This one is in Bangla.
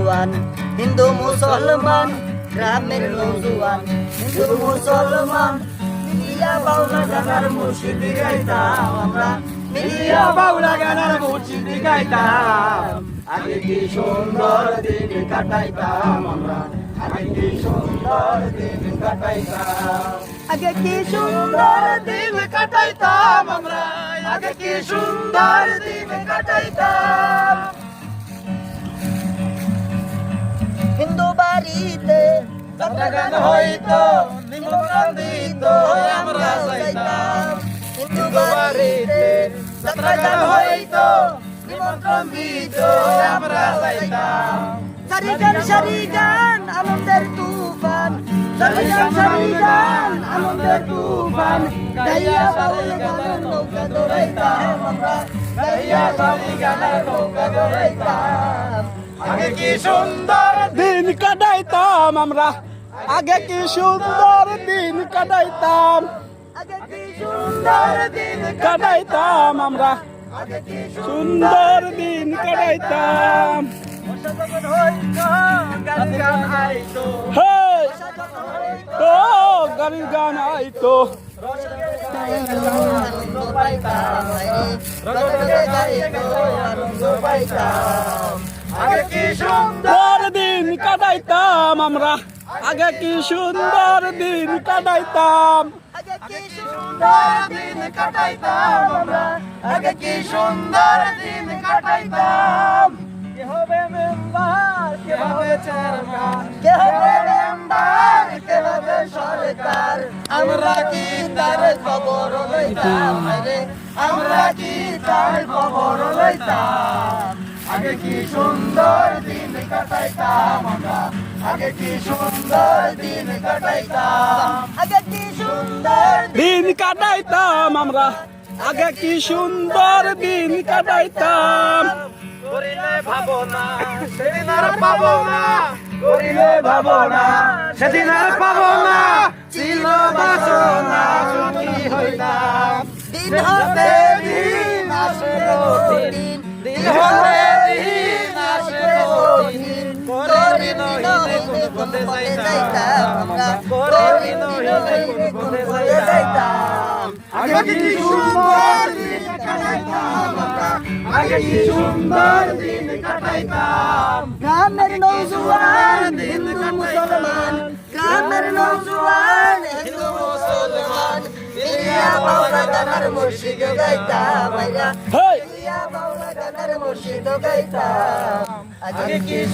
নৌজুয়ান হিন্দু মুসলমান গ্রামের নৌজুয়ান হিন্দু মুসলমান মিলিয়া বাউলা গানার মুর্শিদি গাইতাম আমরা মিলিয়া বাউলা গানার মুর্শিদি গাইতাম আগে কি সুন্দর দিন কাটাইতাম আমরা আগে কি সুন্দর দিন কাটাইতাম আগে কি সুন্দর দিন কাটাইতাম আমরা আগে কি সুন্দর দিন কাটাইতাম হিন্দু বাড়িতে যাত্রা গান হইতো নিমন্ত্রণ দিত আমরা যাইতাম হিন্দু বাড়িতে যাত্রা গান হইতো নিমন্ত্রণ দিত আমরা যাইতাম সারি গান আনন্দের তুফান সারি গান আনন্দের তুফান গাইয়া সারি গানের নৌকা দৌড়াইতাম আমরা গাইয়া সারি গানের নৌকা দৌড়াইতাম আগে কি সুন্দর দিন কাটাইতাম আমরা আগে কি সুন্দর দিন কাটাইতাম আগে কি সুন্দর দিন কাটাইতাম আমরা আগে কি সুন্দর দিন কাটাইতাম গান আইতো হে তো গাড়ির গান আইতো আনন্দ পাইতাম রগডগে গাইতো আনন্দ পাইতাম আগে কি সুন্দর দিন কাটাইতাম আমরা আগে কি সুন্দর দিন কাটাইতাম আগে কি সুন্দর দিন কাটাইতাম আমরা আগে কি সুন্দর দিন কাটাইতাম কে হবে মেম্বার কে হবে চেয়ারম্যান কে হবে মেম্বার কে হবে সরকার আমরা কি তার খবর লইতাম রে আমরা কি তার খবর লইতাম আগে কি সুন্দর দিন কাটাইতাম আমরা আগে কি সুন্দর দিন কাটাইতাম আগে কি সুন্দর দিন কাটাইতাম আমরা আগে কি সুন্দর দিন কাটাইতাম করিলে ভাবনা সেদিন আর পাবো না করিলে ভাবনা সেদিন আর পাবো না ছিল বাসনা সুখী হইতাম দিন হবে দিন আসে দিন দিন হবে দিন আসে দিন করি নহিলে কোন পথে যাইতাম আমরা করি নহিলে কোন পথে যাইতাম আগে কি সুন্দর দিন কাটাইতাম আমরা আগে কি সুন্দর দিন কাটাইতাম গ্রামের নৌজুয়ান হিন্দু মুসলমান গ্রামের নৌজুয়ান হিন্দু মুসলমান মিলিয়া বাউলা গানার মুর্শিদ গাইতাম হে মিলিয়া বাউলা গানার মুর্শিদ গাইতাম আগে কি